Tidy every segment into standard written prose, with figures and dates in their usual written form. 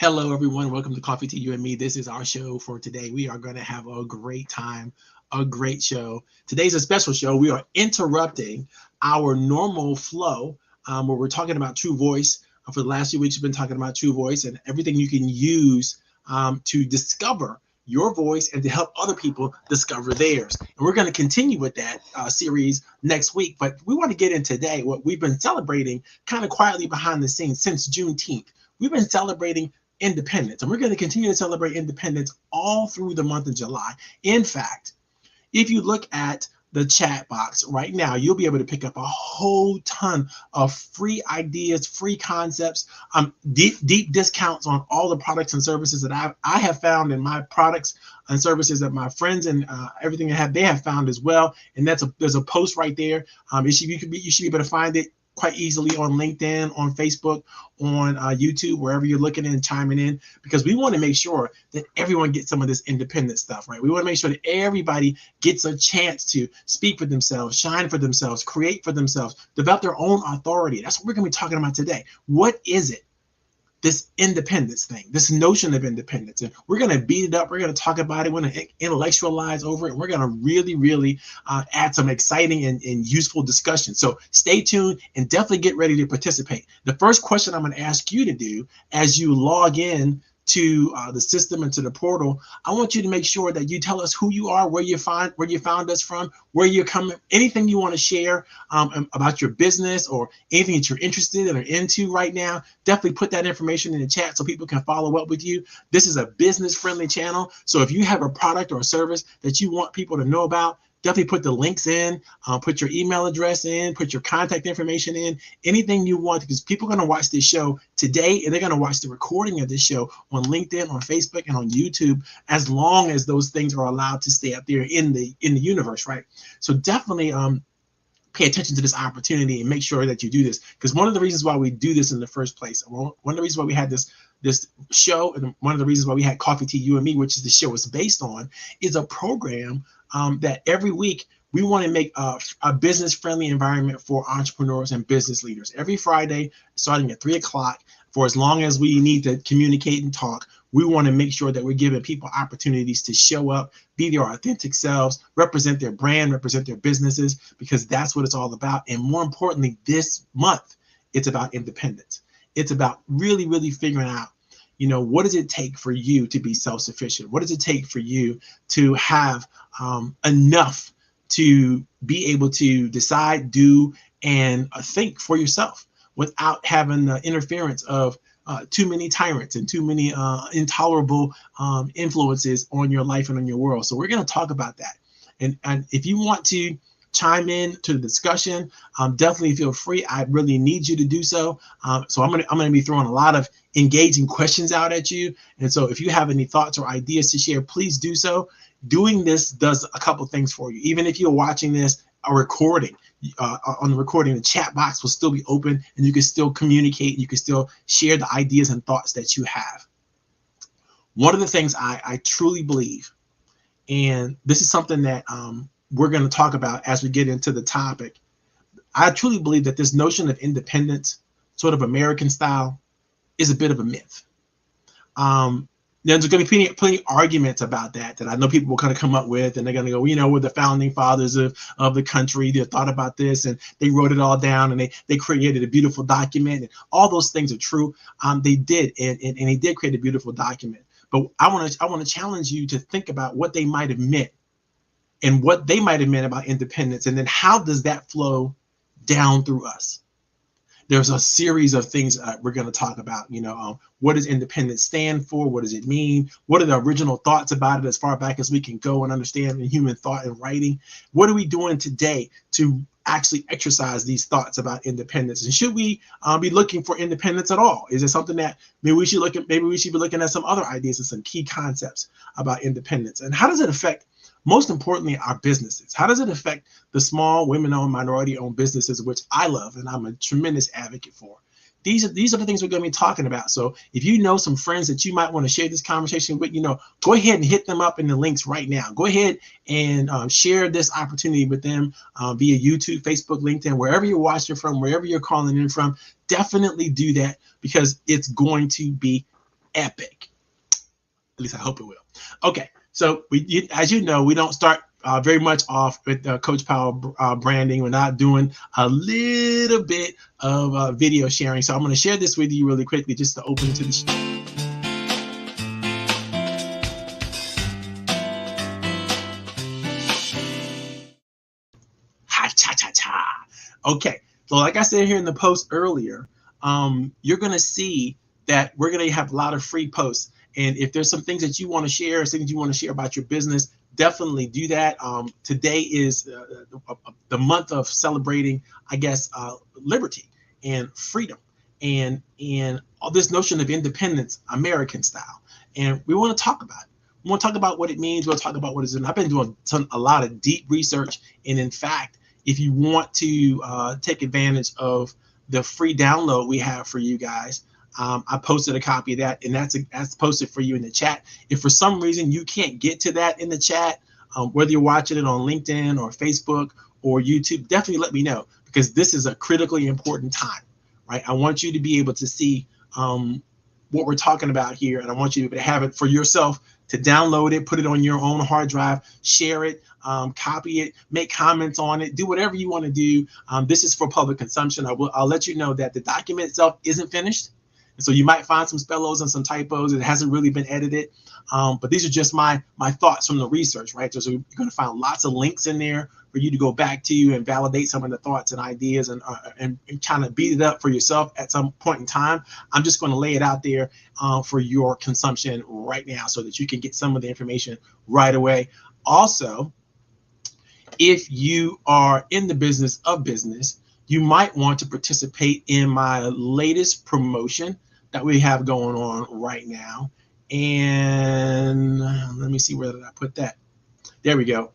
Hello, everyone. Welcome to Coffee to You and Me. This is our show for today. We are going to have a great time, a great show. Today's a special show. We are interrupting our normal flow where we're talking about True Voice. For the last few weeks, we've been talking about True Voice and everything you can use to discover your voice and to help other people discover theirs. And we're going to continue with that series next week. But we want to get in today what we've been celebrating kind of quietly behind the scenes since Juneteenth. We've been celebrating independence, and we're going to continue to celebrate independence all through the month of July. In fact, if you look at the chat box right now, you'll be able to pick up a whole ton of free ideas, free concepts, deep discounts on all the products and services that I have found in my products and services that my friends and everything they have found as well. And there's a post right there. You should be able to find it quite easily on LinkedIn, on Facebook, on YouTube, wherever you're looking and chiming in, because we want to make sure that everyone gets some of this independent stuff, right? We want to make sure that everybody gets a chance to speak for themselves, shine for themselves, create for themselves, develop their own authority. That's what we're going to be talking about today. What is it? This independence thing, this notion of independence. And we're going to beat it up. We're going to talk about it. We're going to intellectualize over it. We're going to really add some exciting and useful discussion. So stay tuned and definitely get ready to participate. The first question I'm going to ask you to do as you log in to the system and to the portal, I want you to make sure that you tell us who you are, where you found us from, where you're coming, anything you want to share about your business or anything that you're interested in or into right now. Definitely put that information in the chat so people can follow up with you. This is a business-friendly channel, so if you have a product or a service that you want people to know about, definitely put the links in, put your email address in, put your contact information in, anything you want, because people are going to watch this show today and they're going to watch the recording of this show on LinkedIn, on Facebook, and on YouTube, as long as those things are allowed to stay up there in the universe, right? So definitely pay attention to this opportunity and make sure that you do this, because one of the reasons why we do this in the first place, one of the reasons why we had this show, and one of the reasons why we had Coffee Tea, You and Me, which is the show is based on, is a program that every week we want to make a business-friendly environment for entrepreneurs and business leaders. Every Friday, starting at 3 o'clock, for as long as we need to communicate and talk, we want to make sure that we're giving people opportunities to show up, be their authentic selves, represent their brand, represent their businesses, because that's what it's all about. And more importantly, this month, it's about independence. It's about really figuring out, what does it take for you to be self-sufficient? What does it take for you to have enough to be able to decide, do, and think for yourself without having the interference of too many tyrants and too many intolerable influences on your life and on your world? So we're going to talk about that. And if you want to chime in to the discussion, definitely feel free. I really need you to do so. So I'm gonna be throwing a lot of engaging questions out at you. And so if you have any thoughts or ideas to share, please do so. Doing this does a couple things for you. Even if you're watching this a recording, on the recording, the chat box will still be open and you can still communicate. You can still share the ideas and thoughts that you have. One of the things I truly believe, and this is something that we're going to talk about as we get into the topic. I truly believe that this notion of independence, sort of American style, is a bit of a myth. there's going to be plenty arguments about that I know people will kind of come up with, and they're going to go, we're the founding fathers of the country. They thought about this and they wrote it all down, and they created a beautiful document, and all those things are true. They did, and they did create a beautiful document. But I want to challenge you to think about what they might have meant, and what they might have meant about independence, and then how does that flow down through us. There's a series of things we're going to talk about. What does independence stand for? What does it mean? What are the original thoughts about it as far back as we can go and understand in human thought and writing? What are we doing today to actually exercise these thoughts about independence? And should we be looking for independence at all? Is it something that maybe we should be looking at some other ideas and some key concepts about independence? And how does it affect, most importantly, our businesses? How does it affect the small, women-owned, minority-owned businesses, which I love and I'm a tremendous advocate for? These are the things we're going to be talking about. So if you know some friends that you might want to share this conversation with, go ahead and hit them up in the links right now. Go ahead and share this opportunity with them via YouTube, Facebook, LinkedIn, wherever you're watching from, wherever you're calling in from. Definitely do that, because it's going to be epic. At least I hope it will. Okay. So as you know, we don't start very much off with Coach Power branding. We're not doing a little bit of video sharing. So I'm going to share this with you really quickly just to open to the show. Ha-cha-cha-cha. Okay. So like I said here in the post earlier, you're going to see that we're going to have a lot of free posts. And if there's some things that you want to share, things you want to share about your business, definitely do that. Today is the month of celebrating, I guess, liberty and freedom and all this notion of independence, American style. And we want to talk about it. We want to talk about what it means. We'll talk about what it's in. I've been doing a lot of deep research. And in fact, if you want to take advantage of the free download we have for you guys, I posted a copy of that, and that's posted for you in the chat. If for some reason you can't get to that in the chat, whether you're watching it on LinkedIn or Facebook or YouTube, definitely let me know, because this is a critically important time, right? I want you to be able to see what we're talking about here, and I want you to have it for yourself, to download it, put it on your own hard drive, share it, copy it, make comments on it, do whatever you want to do. This is for public consumption. I'll let you know that the document itself isn't finished. So you might find some spellos and some typos. It hasn't really been edited, but these are just my thoughts from the research, right? So you're going to find lots of links in there for you to go back to and validate some of the thoughts and ideas and kind of beat it up for yourself at some point in time. I'm just going to lay it out there for your consumption right now so that you can get some of the information right away. Also, if you are in the business of business, you might want to participate in my latest promotion that we have going on right now. And let me see, where did I put that? There we go.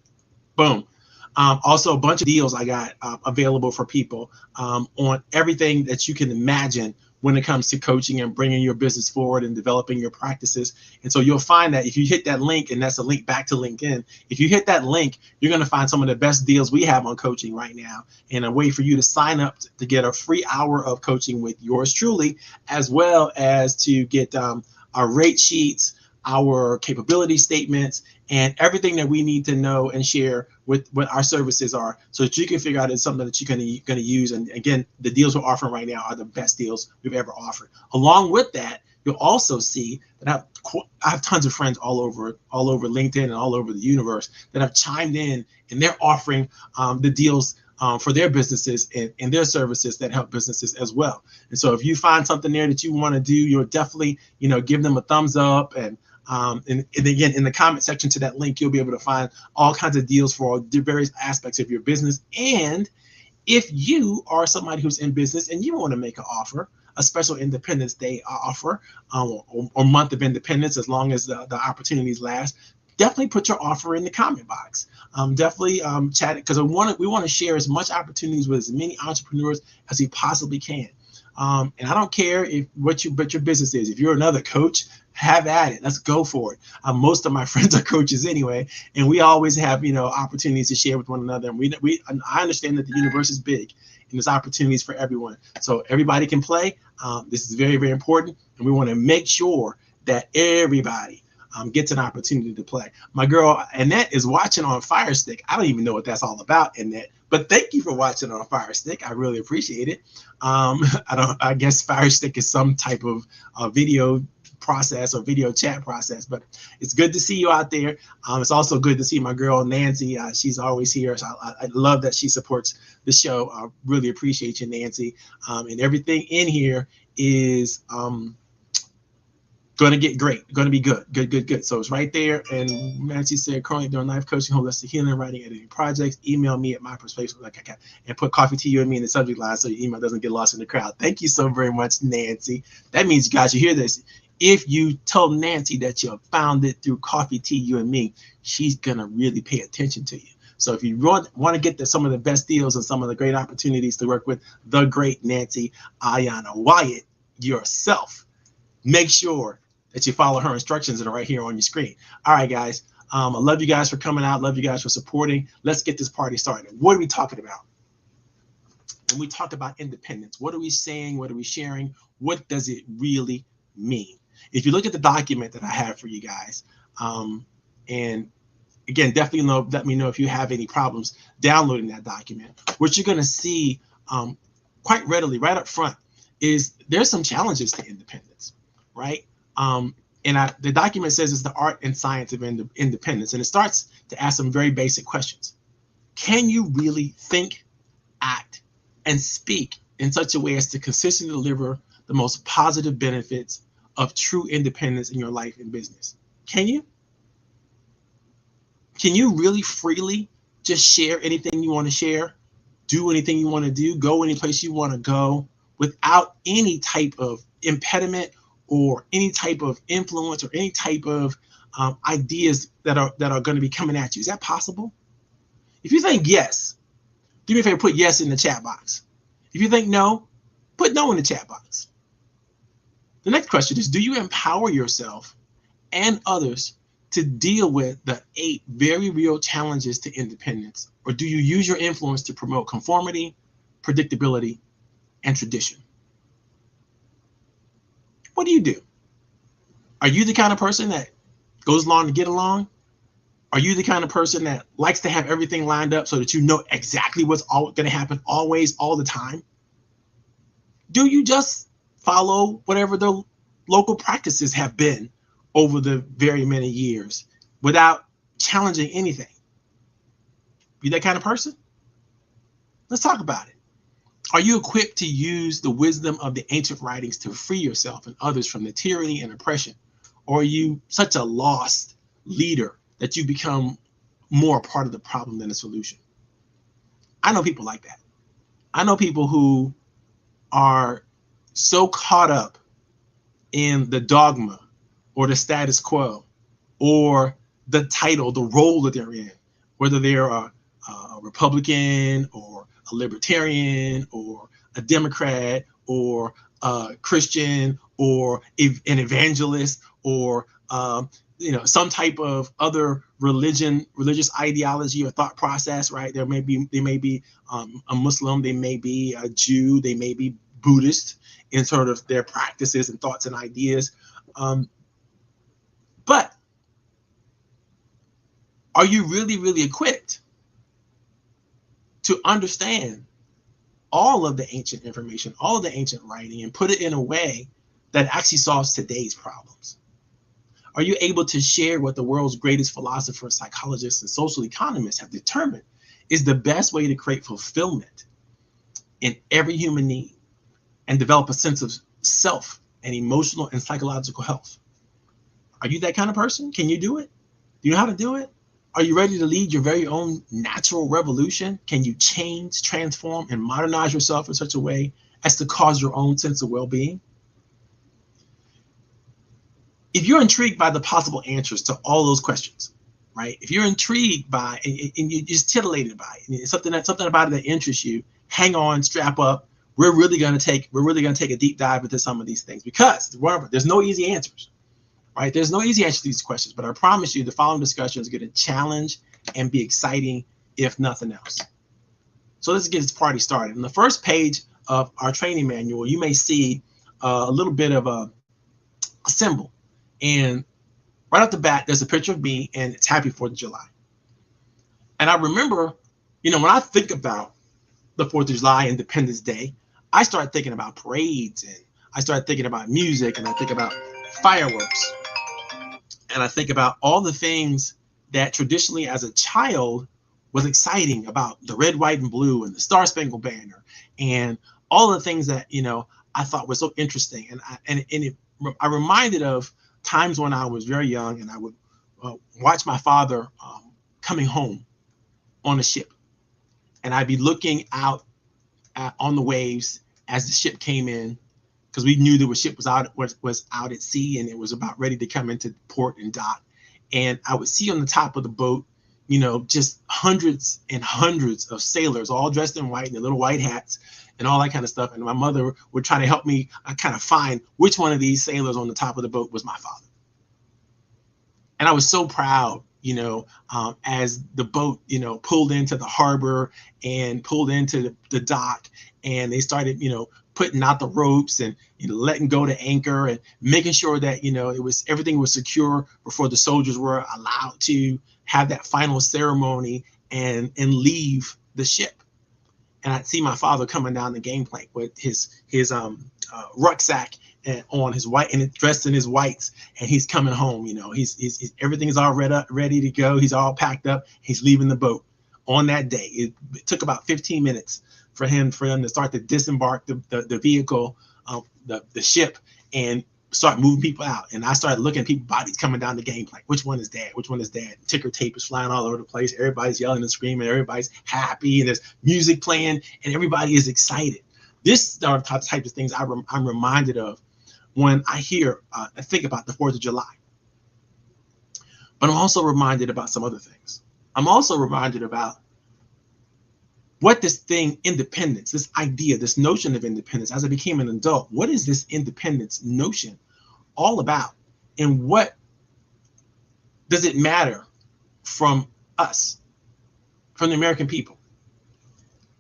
Boom. Also, a bunch of deals I got available for people on everything that you can imagine when it comes to coaching and bringing your business forward and developing your practices. And so you'll find that if you hit that link, and that's a link back to LinkedIn, if you hit that link, you're going to find some of the best deals we have on coaching right now, and a way for you to sign up to get a free hour of coaching with yours truly, as well as to get our rate sheets, our capability statements, and everything that we need to know and share with what our services are, so that you can figure out it's something that you're going to use. And again, the deals we're offering right now are the best deals we've ever offered. Along with that, you'll also see that I have tons of friends all over LinkedIn and all over the universe that have chimed in, and they're offering the deals for their businesses and their services that help businesses as well. And so if you find something there that you want to do, you'll definitely, give them a thumbs up. And again, in the comment section to that link, you'll be able to find all kinds of deals for all the various aspects of your business. And if you are somebody who's in business and you want to make an offer, a special Independence Day offer or month of independence, as long as the opportunities last, definitely put your offer in the comment box. Definitely chat it, because we want to share as much opportunities with as many entrepreneurs as we possibly can. And I don't care what your business is. If you're another coach, have at it. Let's go for it. Most of my friends are coaches anyway, and we always have opportunities to share with one another. And I understand that the universe is big, and there's opportunities for everyone. So everybody can play. This is very, very important, and we want to make sure that everybody gets an opportunity to play. My girl Annette is watching on Fire Stick. I don't even know what that's all about, Annette, but thank you for watching on Fire Stick. I really appreciate it. I guess Fire Stick is some type of video process or video chat process, but it's good to see you out there. It's also good to see my girl Nancy. She's always here, so I love that she supports the show. I really appreciate you, Nancy. And everything in here is going to get great, going to be good. So it's right there. And Nancy said, currently doing life coaching, holistic healing, writing, editing projects. Email me at myperspective, and put coffee to you and me in the subject line so your email doesn't get lost in the crowd. Thank you so very much, Nancy. That means, you guys, you hear this. If you told Nancy that you found it through Coffee, Tea, You and Me, she's going to really pay attention to you. So if you want to get some of the best deals and some of the great opportunities to work with the great Nancy Ayana Wyatt yourself, make sure that you follow her instructions that are right here on your screen. All right, guys. I love you guys for coming out. Love you guys for supporting. Let's get this party started. What are we talking about? When we talk about independence, what are we saying? What are we sharing? What does it really mean? If you look at the document that I have for you guys, and again, definitely let me know if you have any problems downloading that document. What you're going to see quite readily right up front is there's some challenges to independence, right? The document says it's the art and science of independence, and it starts to ask some very basic questions. Can you really think, act, and speak in such a way as to consistently deliver the most positive benefits of true independence in your life and business? Can you? Can you really freely just share anything you want to share, do anything you want to do, go any place you want to go without any type of impediment or any type of influence or any type of ideas that are going to be coming at you? Is that possible? If you think yes, do me a favor, put yes in the chat box. If you think no, put no in the chat box. The next question is, do you empower yourself and others to deal with the 8 very real challenges to independence? Or do you use your influence to promote conformity, predictability, and tradition? What do you do? Are you the kind of person that goes along to get along? Are you the kind of person that likes to have everything lined up so that you know exactly what's going to happen always, all the time? Do you just follow whatever the local practices have been over the very many years without challenging anything? You that kind of person? Let's talk about it. Are you equipped to use the wisdom of the ancient writings to free yourself and others from the tyranny and oppression? Or are you such a lost leader that you become more a part of the problem than a solution? I know people like that. I know people who are so caught up in the dogma or the status quo or the title, the role that they're in, whether they're a Republican or a Libertarian or a Democrat or a Christian or an evangelist or some type of other religious ideology or thought process, right? They may be a Muslim, they may be a Jew, they may be Buddhist in sort of their practices and thoughts and ideas. But are you really, really equipped to understand all of the ancient information, all of the ancient writing, and put it in a way that actually solves today's problems? Are you able to share what the world's greatest philosophers, psychologists, and social economists have determined is the best way to create fulfillment in every human need and develop a sense of self and emotional and psychological health? Are you that kind of person? Can you do it? Do you know how to do it? Are you ready to lead your very own natural revolution? Can you change, transform, and modernize yourself in such a way as to cause your own sense of well-being? If you're intrigued by the possible answers to all those questions, right? If you're intrigued by and you're just titillated by it, and something about it that interests you, hang on, strap up. We're really gonna take a deep dive into some of these things, because remember, there's no easy answers, right? There's no easy answer to these questions, but I promise you the following discussion is going to challenge and be exciting, if nothing else. So let's get this party started. On the first page of our training manual, you may see a little bit of a symbol. And right off the bat, there's a picture of me, and it's Happy 4th of July. And I remember, when I think about the 4th of July, Independence Day, I start thinking about parades, and I start thinking about music, and I think about fireworks, and I think about all the things that traditionally as a child was exciting about the red, white, and blue and the Star Spangled Banner and all the things that, I thought was so interesting. And I reminded of times when I was very young, and I would watch my father coming home on a ship, and I'd be looking out on the waves as the ship came in, because we knew the ship was out at sea, and it was about ready to come into port and dock. And I would see on the top of the boat, just hundreds and hundreds of sailors, all dressed in white, in their little white hats and all that kind of stuff. And my mother would try to help me kind of find which one of these sailors on the top of the boat was my father. And I was so proud, as the boat, pulled into the harbor and pulled into the dock, and they started, putting out the ropes and letting go the anchor and making sure that everything was secure before the soldiers were allowed to have that final ceremony and leave the ship. And I'd see my father coming down the gangplank with his rucksack and on his white, and dressed in his whites, and he's coming home. He's everything is all ready to go. He's all packed up. He's leaving the boat on that day. It took about 15 minutes for him to start to disembark the vehicle, the ship, and start moving people out. And I started looking at people's bodies coming down the gangplank. Which one is dad? Which one is dad? Ticker tape is flying all over the place. Everybody's yelling and screaming. Everybody's happy, and there's music playing, and everybody is excited. This are the types of things I'm reminded of when I think about the 4th of July. But I'm also reminded about some other things. I'm also reminded about what this thing, independence, this idea, this notion of independence, as I became an adult, what is this independence notion all about? And what does it matter from us, from the American people?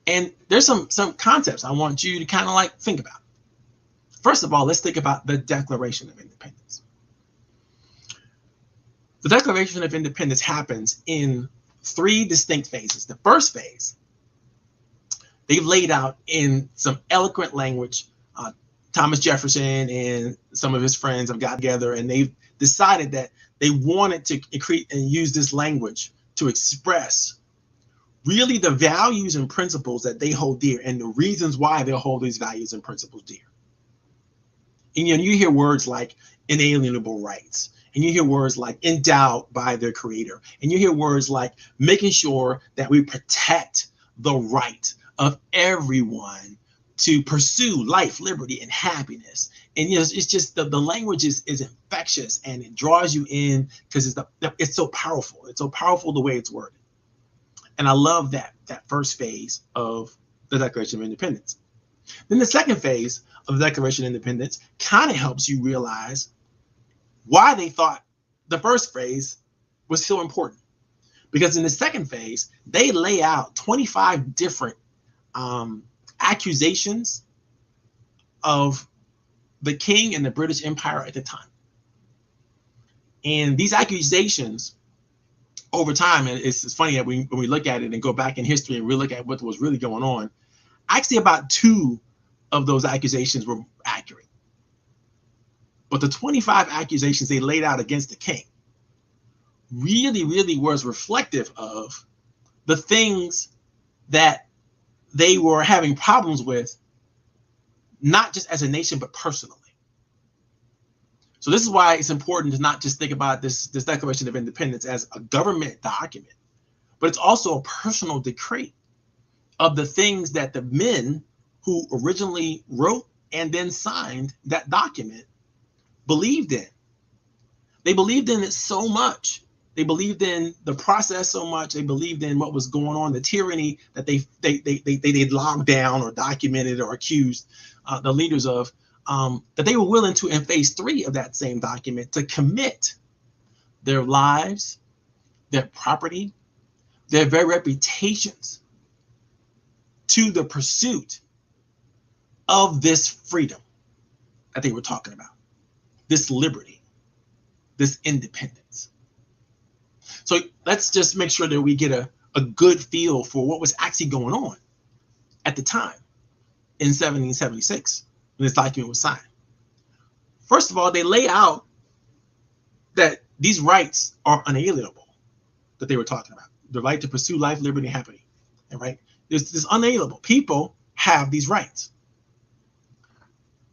And there's some concepts I want you to kind of think about. First of all, let's think about the Declaration of Independence. The Declaration of Independence happens in 3 distinct phases. The first phase, they've laid out in some eloquent language. Thomas Jefferson and some of his friends have got together, and they've decided that they wanted to create and use this language to express really the values and principles that they hold dear, and the reasons why they hold these values and principles dear. And you hear words like inalienable rights, and you hear words like endowed by their creator, and you hear words like making sure that we protect the right of everyone to pursue life, liberty, and happiness. And it's just the language is infectious, and it draws you in because it's so powerful. It's so powerful the way it's worded. And I love that first phase of the Declaration of Independence. Then the second phase of the Declaration of Independence kind of helps you realize why they thought the first phase was so important. Because in the second phase, they lay out 25 different accusations of the king and the British Empire at the time. And these accusations over time, and it's funny that when we look at it and go back in history and we look at what was really going on, actually about 2 of those accusations were accurate. But the 25 accusations they laid out against the king really, really was reflective of the things that they were having problems with, not just as a nation, but personally. So this is why it's important to not just think about this Declaration of Independence as a government document, but it's also a personal decree of the things that the men who originally wrote and then signed that document believed in. They believed in it so much. They believed in the process so much. They believed in what was going on, the tyranny that they logged down or documented or accused the leaders of, that they were willing to, in phase 3 of that same document, to commit their lives, their property, their very reputations to the pursuit of this freedom that they were talking about, this liberty. this independence. So let's just make sure that we get a good feel for what was actually going on at the time in 1776 when this document was signed. First of all, they lay out that these rights are unalienable that they were talking about. The right to pursue life, liberty, and happiness. And right? This unalienable. People have these rights.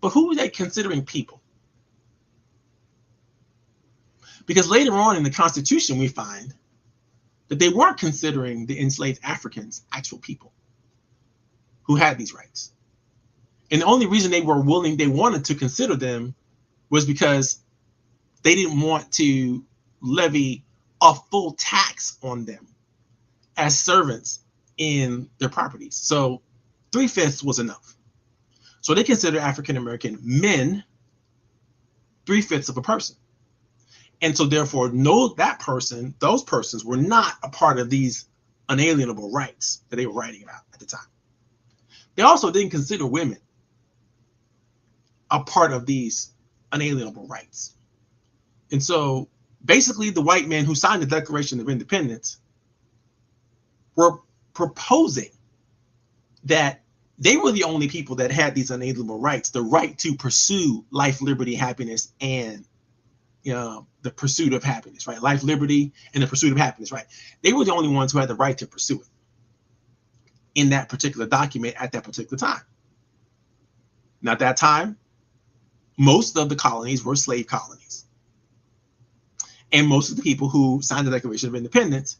But who are they considering people? Because later on in the Constitution, we find that they weren't considering the enslaved Africans actual people who had these rights. And the only reason they wanted to consider them was because they didn't want to levy a full tax on them as servants in their properties. So 3/5 was enough. So they considered African American men 3/5 of a person. And so therefore, those persons were not a part of these unalienable rights that they were writing about at the time. They also didn't consider women a part of these unalienable rights. And so basically the white men who signed the Declaration of Independence were proposing that they were the only people that had these unalienable rights, the right to pursue life, liberty, happiness, and the pursuit of happiness, right? Life, liberty, and the pursuit of happiness, right? They were the only ones who had the right to pursue it in that particular document at that particular time. Now, at that time, most of the colonies were slave colonies. And most of the people who signed the Declaration of Independence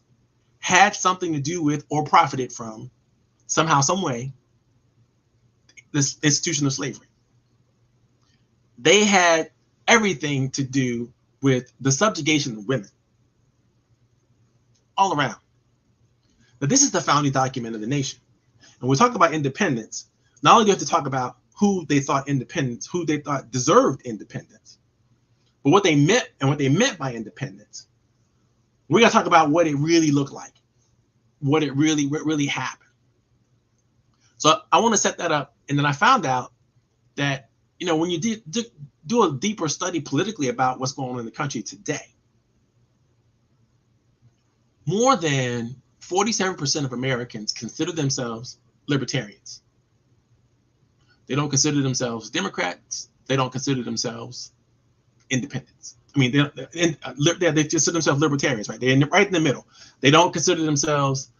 had something to do with or profited from, somehow, some way, this institution of slavery. They had everything to do with the subjugation of women all around. Now, this is the founding document of the nation. And we're talking about independence. Not only do you have to talk about who they thought deserved independence, but what they meant and what they meant by independence. We got to talk about what it really looked like, what really happened. So I want to set that up. And then I found out that, when you do a deeper study politically about what's going on in the country today, more than 47% of Americans consider themselves libertarians. They don't consider themselves Democrats. They don't consider themselves independents. I mean, they consider themselves libertarians, right? They're right in the middle. They don't consider themselves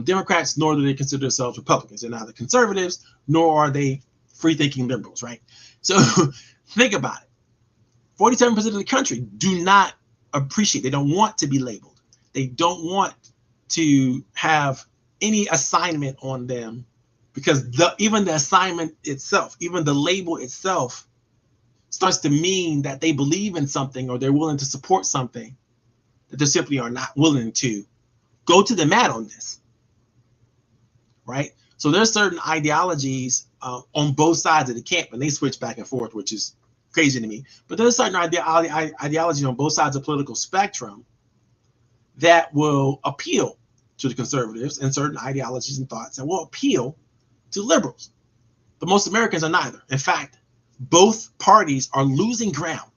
Democrats, nor do they consider themselves Republicans. They're neither conservatives, nor are they free-thinking liberals, right? So think about it. 47% of the country do not appreciate, they don't want to be labeled. They don't want to have any assignment on them, because even the assignment itself, even the label itself, starts to mean that they believe in something or they're willing to support something that they simply are not willing to go to the mat on this, right? So there's certain ideologies on both sides of the camp, and they switch back and forth, which is crazy to me. But there's certain ideologies on both sides of the political spectrum that will appeal to the conservatives, and certain ideologies and thoughts that will appeal to liberals. But most Americans are neither. In fact, both parties are losing ground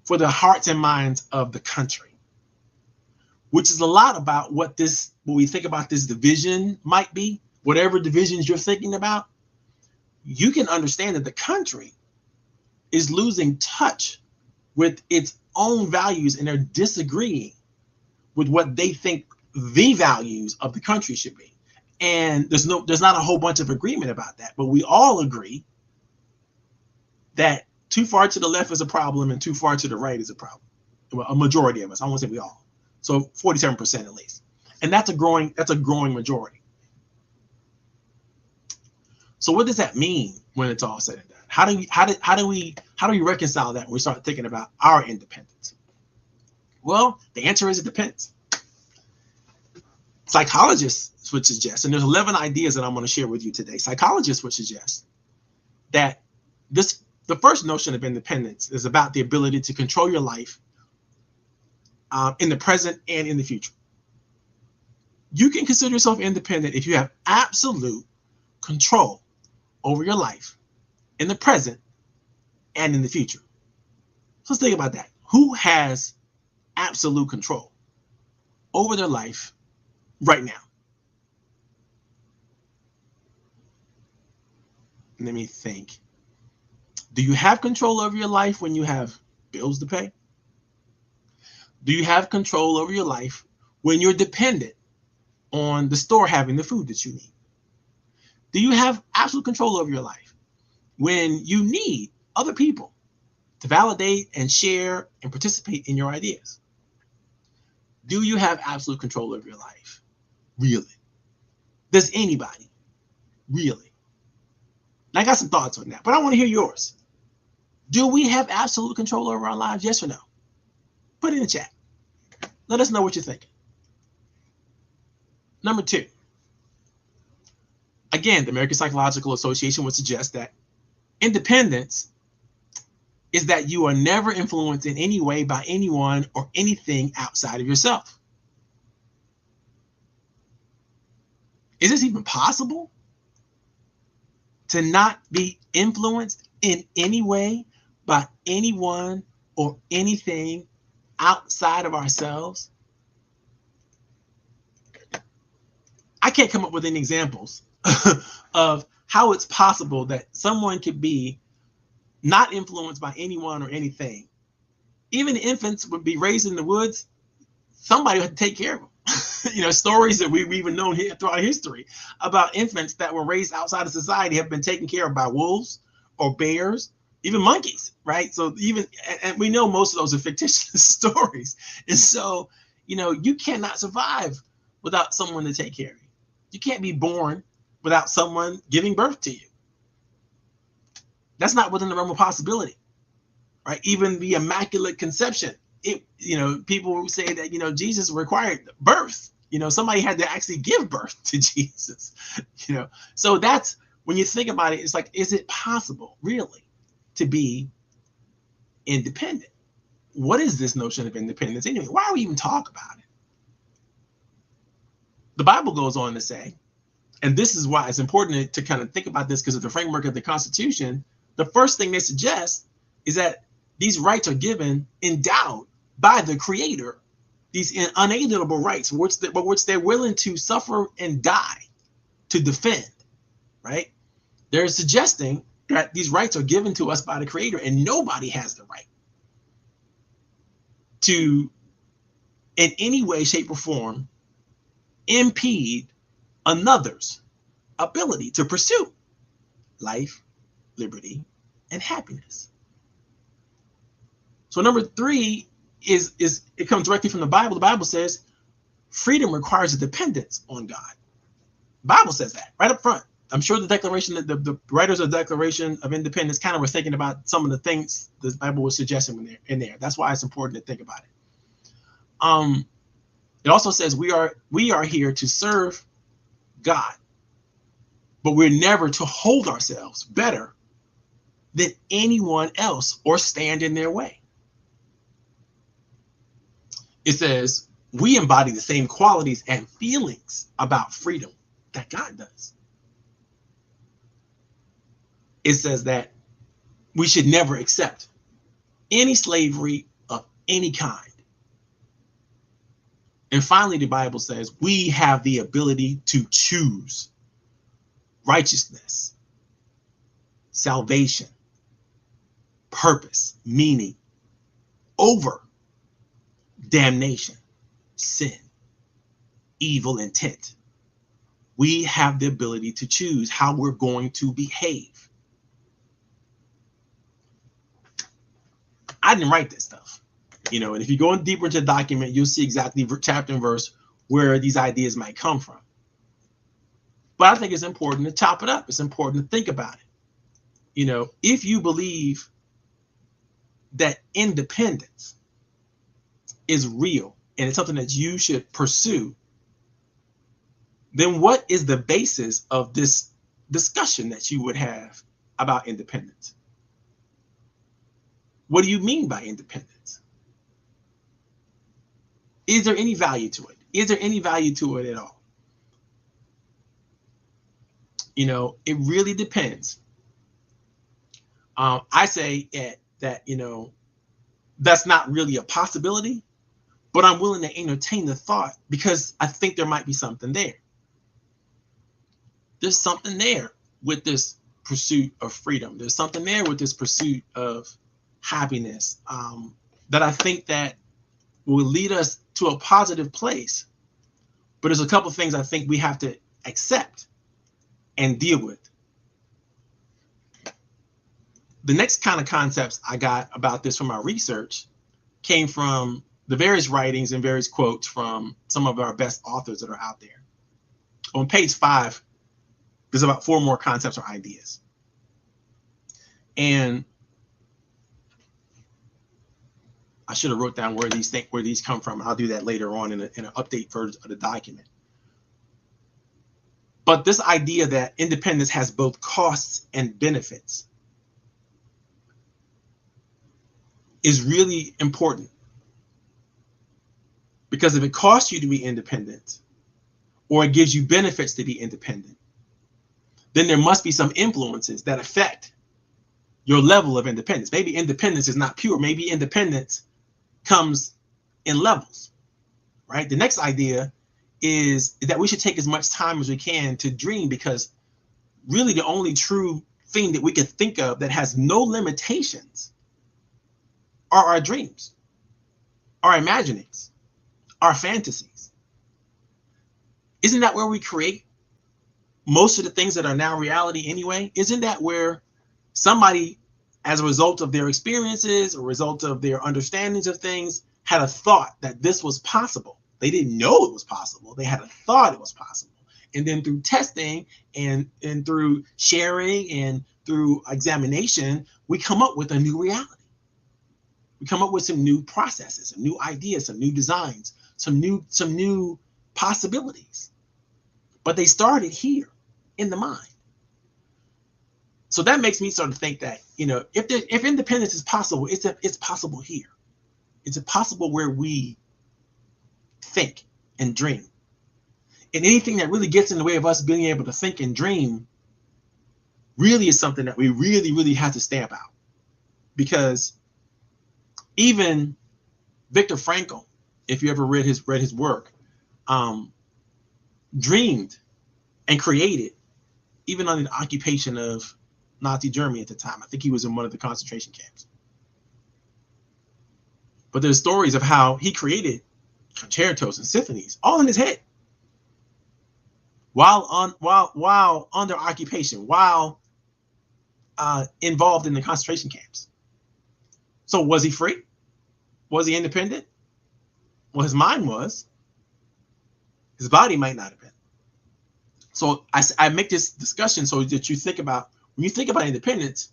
for the hearts and minds of the country, which is a lot about what we think about this division might be. Whatever divisions you're thinking about, you can understand that the country is losing touch with its own values, and they're disagreeing with what they think the values of the country should be. And there's not a whole bunch of agreement about that, but we all agree that too far to the left is a problem and too far to the right is a problem. Well, a majority of us, I won't say we all. So 47% at least. And that's a growing majority. So what does that mean when it's all said and done? How do we reconcile that when we start thinking about our independence? Well, the answer is it depends. Psychologists would suggest, and there's 11 ideas that I'm going to share with you today. Psychologists would suggest that the first notion of independence is about the ability to control your life in the present and in the future. You can consider yourself independent if you have absolute control over your life in the present and in the future. So let's think about that. Who has absolute control over their life right now? Let me think. Do you have control over your life when you have bills to pay? Do you have control over your life when you're dependent on the store having the food that you need? Do you have absolute control over your life when you need other people to validate and share and participate in your ideas? Do you have absolute control over your life? Really? Does anybody? Really? And I got some thoughts on that, but I want to hear yours. Do we have absolute control over our lives? Yes or no? Put it in the chat. Let us know what you're thinking. Number 2. Again, the American Psychological Association would suggest that independence is that you are never influenced in any way by anyone or anything outside of yourself. Is this even possible? To not be influenced in any way by anyone or anything outside of ourselves? I can't come up with any examples of how it's possible that someone could be not influenced by anyone or anything. Even infants would be raised in the woods. Somebody had to take care of them. Stories that we've even known here throughout history about infants that were raised outside of society have been taken care of by wolves or bears, even monkeys, right? So and we know most of those are fictitious stories. And so, you cannot survive without someone to take care of you. You can't be born without someone giving birth to you. That's not within the realm of possibility, right? Even the Immaculate Conception. People say that, Jesus required birth. Somebody had to actually give birth to Jesus, So that's, when you think about it, it's like, is it possible really to be independent? What is this notion of independence anyway? Why do we even talk about it? The Bible goes on to say, and this is why it's important to kind of think about this, because of the framework of the Constitution. The first thing they suggest is that these rights are given endowed by the Creator, these unalienable rights, which they're willing to suffer and die to defend, right? They're suggesting that these rights are given to us by the Creator, and nobody has the right to, in any way, shape, or form, impede another's ability to pursue life, liberty, and happiness. So number 3 is it comes directly from the Bible. The Bible says freedom requires a dependence on God. The Bible says that right up front. I'm sure the Declaration, the writers of the Declaration of Independence kind of were thinking about some of the things the Bible was suggesting in there. That's why it's important to think about it. It also says we are here to serve God, but we're never to hold ourselves better than anyone else or stand in their way. It says we embody the same qualities and feelings about freedom that God does. It says that we should never accept any slavery of any kind. And finally, the Bible says we have the ability to choose righteousness, salvation, purpose, meaning over damnation, sin, evil intent. We have the ability to choose how we're going to behave. I didn't write this stuff, and if you go deeper into the document, you'll see exactly chapter and verse where these ideas might come from. But I think it's important to chop it up. It's important to think about it. If you believe that independence is real and it's something that you should pursue, then what is the basis of this discussion that you would have about independence? What do you mean by independence? Is there any value to it? Is there any value to it at all? It really depends. I say that, that's not really a possibility, but I'm willing to entertain the thought because I think there might be something there. There's something there with this pursuit of freedom. There's something there with this pursuit of happiness that I think that will lead us to a positive place. But there's a couple of things I think we have to accept and deal with. The next kind of concepts I got about this from my research came from the various writings and various quotes from some of our best authors that are out there. On page 5, there's about 4 more concepts or ideas. And I should have wrote down where these come from. I'll do that later on in an update version of the document. But this idea that independence has both costs and benefits is really important. Because if it costs you to be independent, or it gives you benefits to be independent, then there must be some influences that affect your level of independence. Maybe independence is not pure. Maybe independence comes in levels, right? The next idea is that we should take as much time as we can to dream, because really the only true thing that we can think of that has no limitations are our dreams, our imaginings, our fantasies. Isn't that where we create most of the things that are now reality anyway? Isn't that where somebody, as a result of their experiences, a result of their understandings of things, had a thought that this was possible? They didn't know it was possible. They had a thought it was possible. And then through testing and through sharing and through examination, we come up with a new reality. We come up with some new processes, some new ideas, some new designs, some new possibilities. But they started here in the mind. So that makes me sort of think that, if independence is possible, it's possible here. It's possible where we think and dream. And anything that really gets in the way of us being able to think and dream really is something that we really, really have to stamp out. Because even Viktor Frankl, if you ever read his work, dreamed and created even under the occupation of Nazi Germany at the time. I think he was in one of the concentration camps. But there's stories of how he created concertos and symphonies all in his head while under occupation, while involved in the concentration camps. So was he free? Was he independent? Well, his mind was. His body might not have been. So I make this discussion so that you think about, when you think about independence,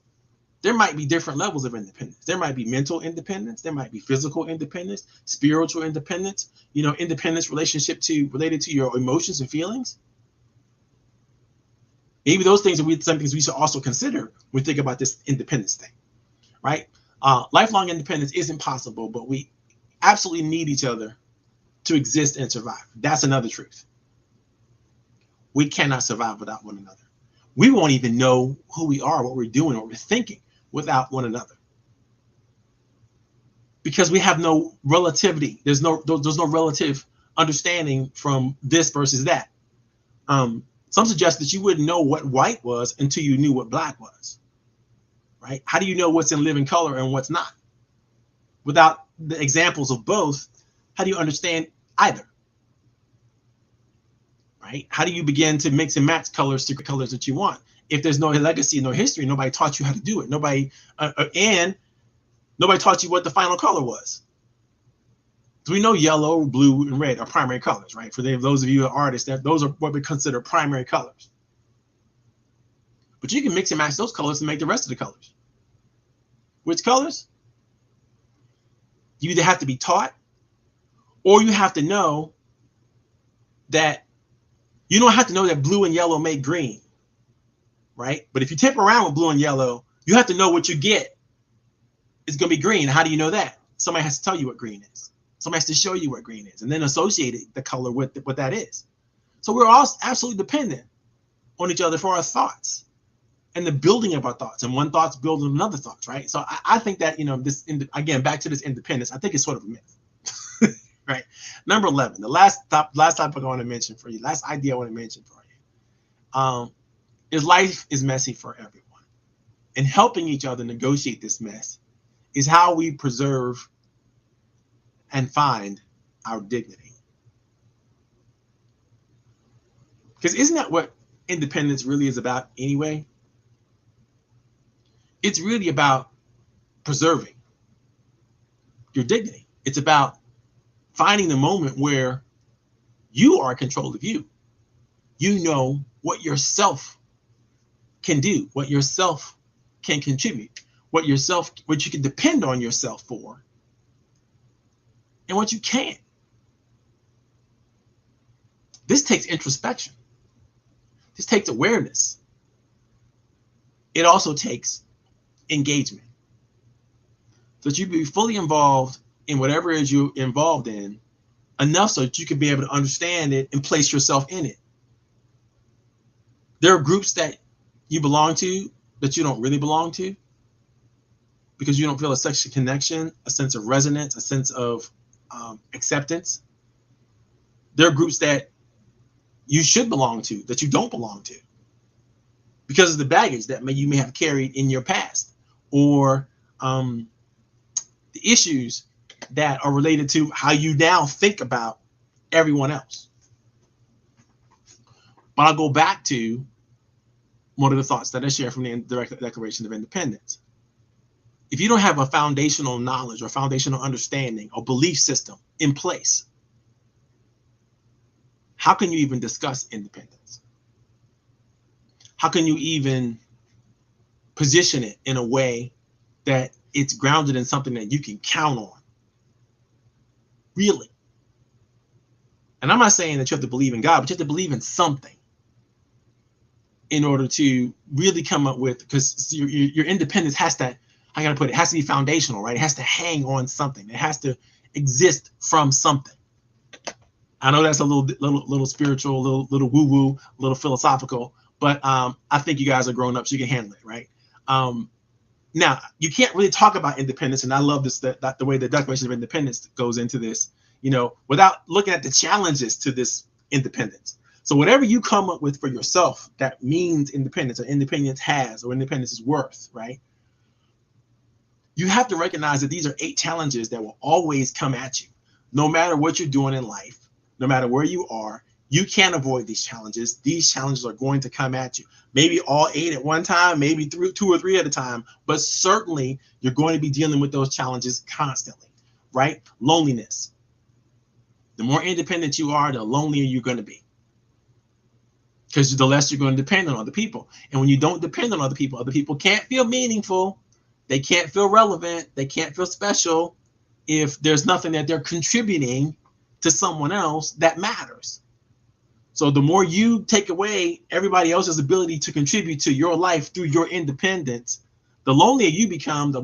there might be different levels of independence. There might be mental independence. There might be physical independence, spiritual independence, independence related to your emotions and feelings. Maybe those things are some things we should also consider when we think about this independence thing, right? Lifelong independence isn't possible, but we absolutely need each other to exist and survive. That's another truth. We cannot survive without one another. We won't even know who we are, what we're doing, what we're thinking without one another. Because we have no relativity. There's no relative understanding from this versus that. Some suggest that you wouldn't know what white was until you knew what black was. Right? How do you know what's in living color and what's not? Without the examples of both, how do you understand either? Right? How do you begin to mix and match colors to colors that you want? If there's no legacy, no history, nobody taught you how to do it. Nobody taught you what the final color was. So we know yellow, blue, and red are primary colors, right? For those of you who are artists, those are what we consider primary colors. But you can mix and match those colors to make the rest of the colors. Which colors? You either have to be taught, or you have to know that you don't have to know that blue and yellow make green, right? But if you tip around with blue and yellow, you have to know what you get is going to be green. How do you know that? Somebody has to tell you what green is. Somebody has to show you what green is, and then associate the color with what that is. So we're all absolutely dependent on each other for our thoughts and the building of our thoughts, and one thought's building another thoughts, right? So I think that, this, again, back to this independence, I think it's sort of a myth, right? Number 11, the last topic I want to mention for you, last idea I want to mention for you, is life is messy for everyone. And helping each other negotiate this mess is how we preserve and find our dignity. Because isn't that what independence really is about anyway? It's really about preserving your dignity. It's about finding the moment where you are in control of you. You know what yourself can do, what yourself can contribute, what you can depend on yourself for, and what you can't. This takes introspection. This takes awareness. It also takes engagement. So that you be fully involved in whatever it is you're involved in, enough so that you can be able to understand it and place yourself in it. There are groups that you belong to that you don't really belong to, because you don't feel a sexual connection, a sense of resonance, a sense of acceptance. There are groups that you should belong to that you don't belong to because of the baggage that you may have carried in your past, or the issues that are related to how you now think about everyone else. But I'll go back to one of the thoughts that I share from the Declaration of Independence. If you don't have a foundational knowledge or foundational understanding or belief system in place, how can you even discuss independence? How can you even position it in a way that it's grounded in something that you can count on? Really. And I'm not saying that you have to believe in God, but you have to believe in something in order to really come up with, because your independence has to, I gotta put it, has to be foundational, right? It has to hang on something. It has to exist from something. I know that's a little spiritual, little woo-woo, a little philosophical, but I think you guys are grown up, so you can handle it, right? Now, you can't really talk about independence, and I love this, that the way the Declaration of Independence goes into this, without looking at the challenges to this independence. So whatever you come up with for yourself that means independence, or independence has, or independence is worth, right? You have to recognize that these are 8 challenges that will always come at you. No matter what you're doing in life, no matter where you are, you can't avoid these challenges. These challenges are going to come at you. Maybe all 8 at one time, maybe 2 or 3 at a time, but certainly you're going to be dealing with those challenges constantly, right? Loneliness. The more independent you are, the lonelier you're going to be, because the less you're going to depend on other people. And when you don't depend on other people can't feel meaningful. They can't feel relevant. They can't feel special if there's nothing that they're contributing to someone else that matters. So the more you take away everybody else's ability to contribute to your life through your independence, the lonelier you become, the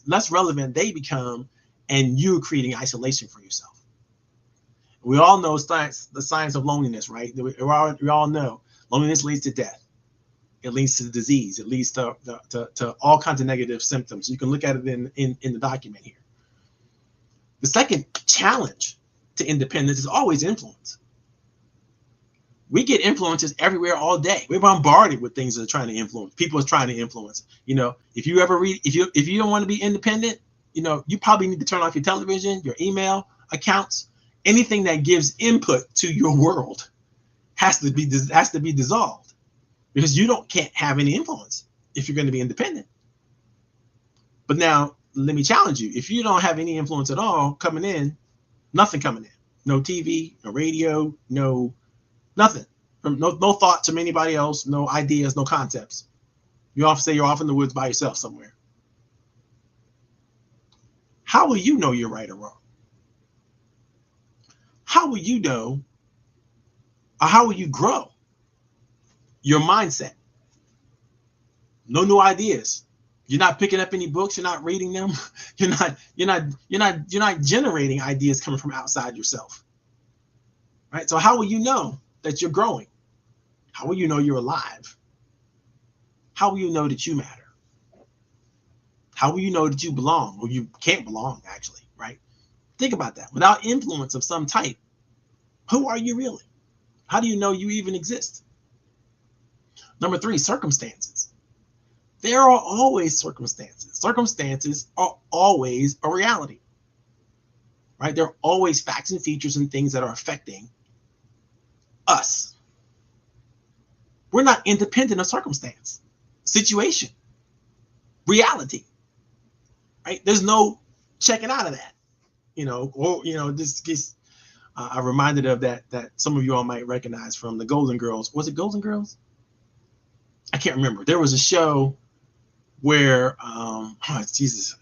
less relevant they become, and you're creating isolation for yourself. We all know the science of loneliness, right? We all know loneliness leads to death. It leads to disease. It leads to all kinds of negative symptoms. You can look at it in the document here. The second challenge to independence is always influence. We get influences everywhere all day. We're bombarded with things that are trying to influence. People are trying to influence. If you ever read, if you don't want to be independent, you probably need to turn off your television, your email accounts. Anything that gives input to your world has to be dissolved, because you can't have any influence if you're going to be independent. But now let me challenge you. If you don't have any influence at all coming in, nothing coming in, no TV, no radio, no nothing, no thoughts from anybody else, no ideas, no concepts. You often say you're off in the woods by yourself somewhere. How will you know you're right or wrong? How will you know, or how will you grow your mindset? No new ideas. You're not picking up any books. You're not reading them. You're not generating ideas coming from outside yourself. Right? So how will you know that you're growing? How will you know you're alive? how will you know that you matter? How will you know that you belong, or you can't belong, actually, right? Think about that. Without influence of some type, who are you really? How do you know you even exist? Number 3, circumstances. There are always circumstances. Circumstances are always a reality, right? There are always facts and features and things that are affecting us. We're not independent of circumstance, situation, reality, right? There's no checking out of that, this gets, I'm reminded of that some of you all might recognize from the Golden Girls. Was it Golden Girls? I can't remember. There was a show where, Jesus,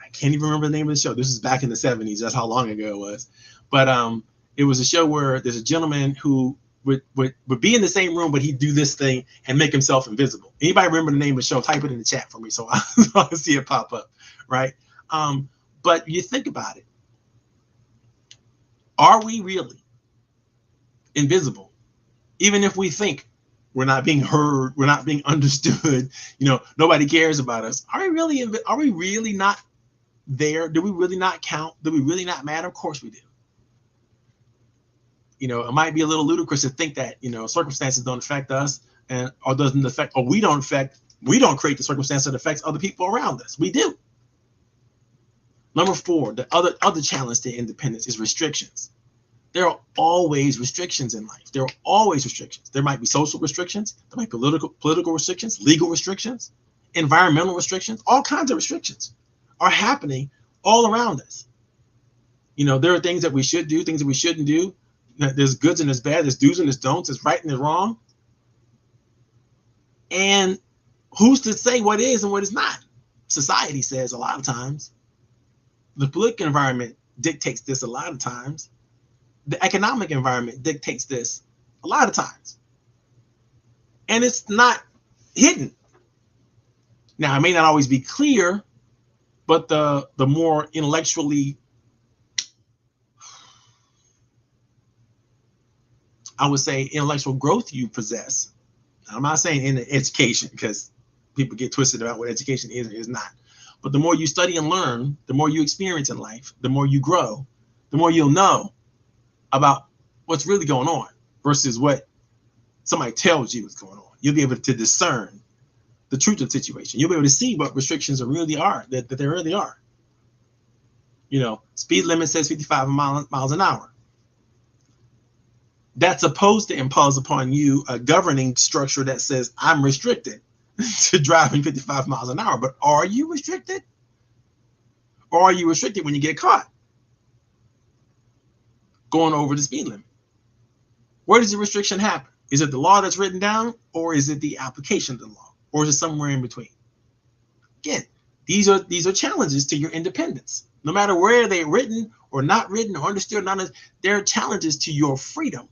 I can't even remember the name of the show. This is back in the 70s. That's how long ago it was. But it was a show where there's a gentleman who would be in the same room, but he'd do this thing and make himself invisible. Anybody remember the name of the show? Type it in the chat for me so I see it pop up, right? But you think about it. Are we really invisible? Even if we think we're not being heard, we're not being understood, nobody cares about us. Are we really not there? Do we really not count? Do we really not matter? Of course we do. It might be a little ludicrous to think that, circumstances don't affect us or we don't create the circumstance that affects other people around us. We do. Number 4, the other challenge to independence is restrictions. There are always restrictions in life. There are always restrictions. There might be social restrictions. There might be political restrictions, legal restrictions, environmental restrictions. All kinds of restrictions are happening all around us. There are things that we should do, things that we shouldn't do. There's goods and there's bad. There's do's and there's don'ts. There's right and there's wrong. And who's to say what is and what is not? Society says a lot of times. The political environment dictates this a lot of times. The economic environment dictates this a lot of times. And it's not hidden. Now, it may not always be clear, but the more intellectually, I would say, intellectual growth you possess. I'm not saying in education, because people get twisted about what education is and is not. But the more you study and learn, the more you experience in life, the more you grow, the more you'll know about what's really going on versus what somebody tells you is going on. You'll be able to discern the truth of the situation. You'll be able to see what restrictions really are, that there really are. Speed limit says 55 miles an hour. That's supposed to impose upon you a governing structure that says I'm restricted to driving 55 miles an hour. But are you restricted? Or are you restricted when you get caught going over the speed limit? Where does the restriction happen? Is it the law that's written down, or is it the application of the law, or is it somewhere in between? Again, these are challenges to your independence. No matter where they're written or not written or understood, they're challenges to your freedom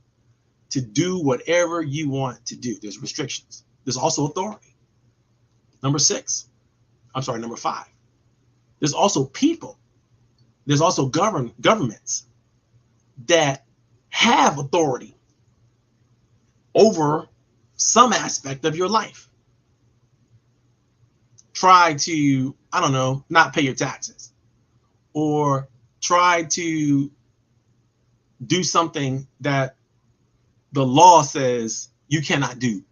to do whatever you want to do. There's restrictions. There's also authority. Number 5. There's also people. There's also governments that have authority over some aspect of your life. Try to, not pay your taxes, or try to do something that the law says you cannot do.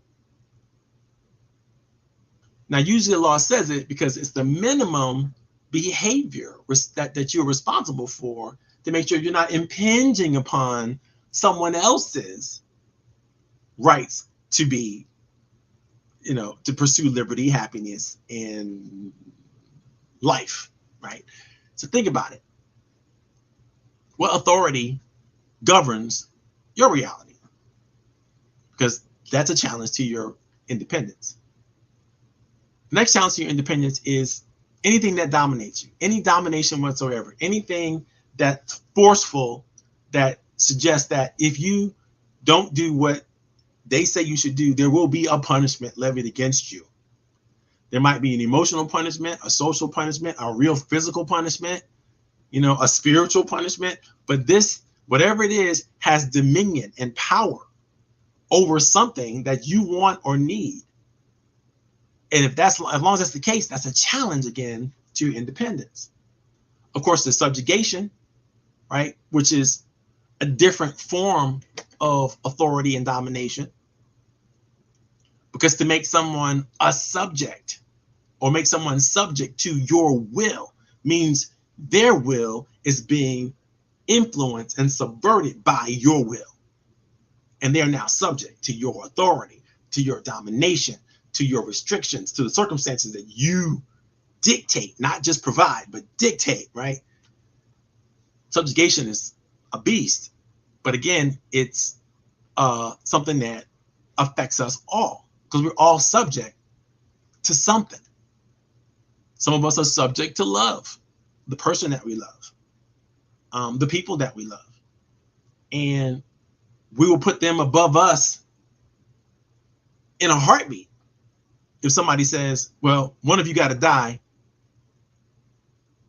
Now, usually the law says it because it's the minimum behavior that you're responsible for to make sure you're not impinging upon someone else's rights to be, to pursue liberty, happiness, and life, right? So think about it. What authority governs your reality? Because that's a challenge to your independence. The next challenge to your independence is anything that dominates you, any domination whatsoever, anything that's forceful that suggests that if you don't do what they say you should do, there will be a punishment levied against you. There might be an emotional punishment, a social punishment, a real physical punishment, a spiritual punishment. But this, whatever it is, has dominion and power over something that you want or need. And if that's, as long as that's the case, that's a challenge again to independence. Of course, the subjugation, right, which is a different form of authority and domination. Because to make someone a subject or make someone subject to your will means their will is being influenced and subverted by your will. And they're now subject to your authority, to your domination, to your restrictions, to the circumstances that you dictate, not just provide, but dictate, right? Subjugation is a beast. But again, it's something that affects us all because we're all subject to something. Some of us are subject to love, the person that we love, the people that we love. And we will put them above us in a heartbeat. If somebody says, well, one of you got to die,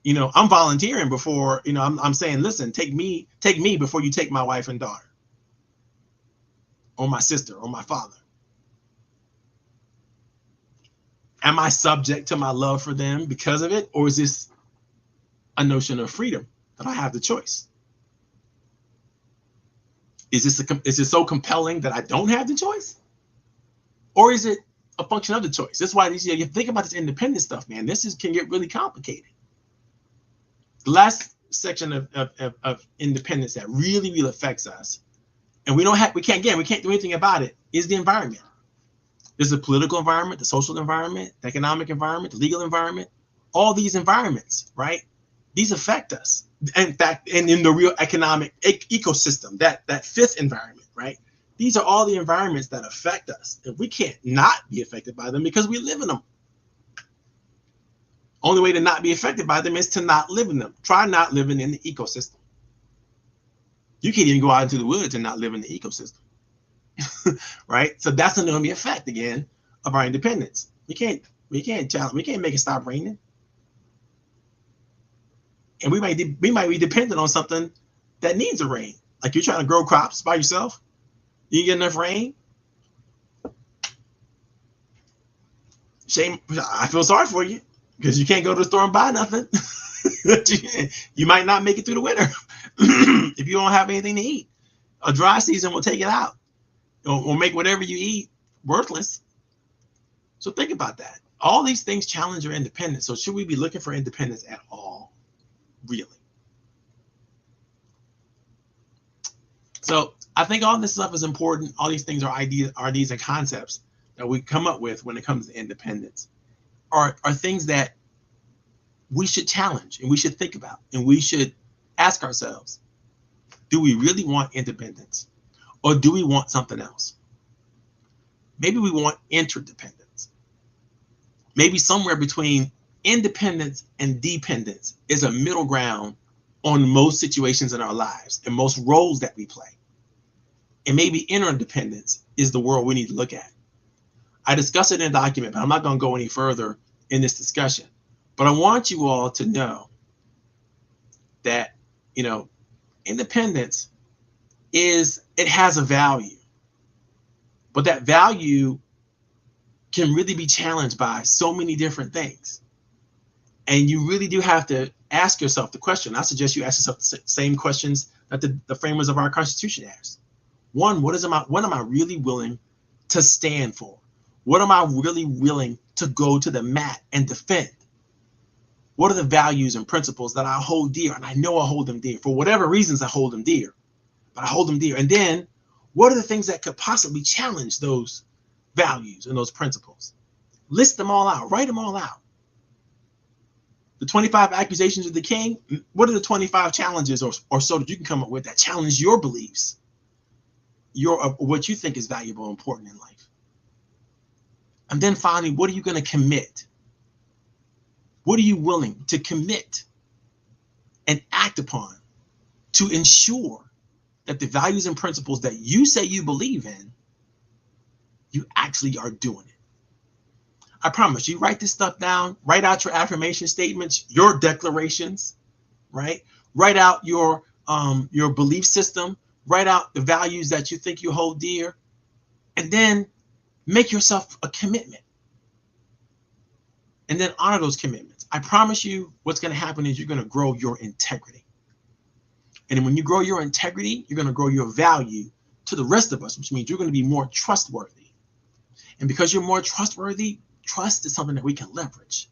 you know, I'm volunteering before, you know, I'm saying, listen, take me before you take my wife and daughter or my sister or my father. Am I subject to my love for them because of it? Or is this a notion of freedom that I have the choice? Is it so compelling that I don't have the choice? Or is it a function of the choice? That's why you think about this independent stuff, man. Can get really complicated. The last section of independence that really, really affects us, and we can't do anything about it, is the environment. There's the political environment, the social environment, the economic environment, the legal environment. All these environments, right? These affect us. In fact, and in the real economic ecosystem, that fifth environment, right? These are all the environments that affect us. And we can't not be affected by them because we live in them. Only way to not be affected by them is to not live in them. Try not living in the ecosystem. You can't even go out into the woods and not live in the ecosystem. Right? So that's going to be effect again of our independence. We can't make it stop raining. And we might be dependent on something that needs a rain. Like you're trying to grow crops by yourself. You get enough rain. Shame. I feel sorry for you because you can't go to the store and buy nothing. You might not make it through the winter if you don't have anything to eat. A dry season will take it out. Or make whatever you eat worthless. So think about that. All these things challenge your independence. So should we be looking for independence at all? Really? So I think all this stuff is important. All these things are ideas and concepts that we come up with when it comes to independence are things that we should challenge and we should think about. And we should ask ourselves, do we really want independence? Or do we want something else? Maybe we want interdependence. Maybe somewhere between independence and dependence is a middle ground on most situations in our lives and most roles that we play. And maybe interdependence is the world we need to look at. I discuss it in a document, but I'm not going to go any further in this discussion. But I want you all to know that, you know, independence it has a value, but that value can really be challenged by so many different things. And you really do have to ask yourself the question. I suggest you ask yourself the same questions that the framers of our Constitution asked. One, what am I really willing to stand for? What am I really willing to go to the mat and defend? What are the values and principles that I hold dear? And I know I hold them dear. For whatever reasons, I hold them dear. But I hold them dear. And then what are the things that could possibly challenge those values and those principles? List them all out. Write them all out. The 25 accusations of the king. What are the 25 challenges or so that you can come up with that challenge your beliefs, what you think is valuable and important in life? And then finally, what are you going to commit? What are you willing to commit and act upon to ensure that the values and principles that you say you believe in, you actually are doing it? I promise you, write this stuff down, write out your affirmation statements, your declarations, right? Write out your belief system, write out the values that you think you hold dear, and then make yourself a commitment. and then honor those commitments. I promise you what's going to happen is you're going to grow your integrity. And when you grow your integrity, you're going to grow your value to the rest of us, which means you're going to be more trustworthy. And because you're more trustworthy, trust is something that we can leverage.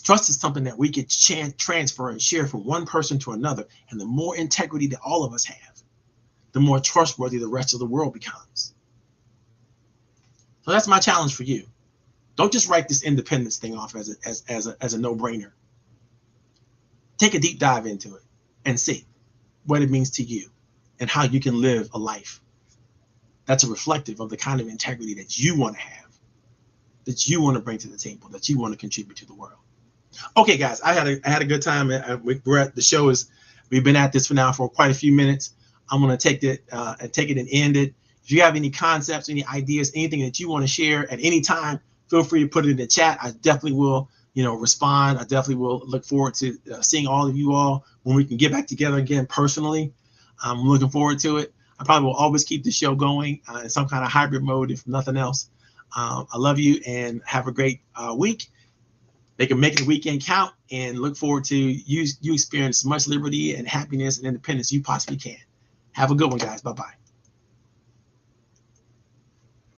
Trust is something that we can transfer and share from one person to another. And the more integrity that all of us have, the more trustworthy the rest of the world becomes. So that's my challenge for you. Don't just write this independence thing off as a no-brainer. Take a deep dive into it and see what it means to you and how you can live a life that's a reflective of the kind of integrity that you want to have, that you want to bring to the table, that you want to contribute to the world. Okay, guys, I had a good time. We're at the show we've been at this for quite a few minutes. I'm going to take it and end it. If you have any concepts, any ideas, anything that you want to share at any time, feel free to put it in the chat. I definitely will, respond. I definitely will look forward to seeing all of you all when we can get back together again personally. I'm looking forward to it. I probably will always keep the show going in some kind of hybrid mode, if nothing else. I love you and have a great week. They can make the weekend count and look forward to you experience as much liberty and happiness and independence you possibly can. Have a good one, guys. Bye-bye.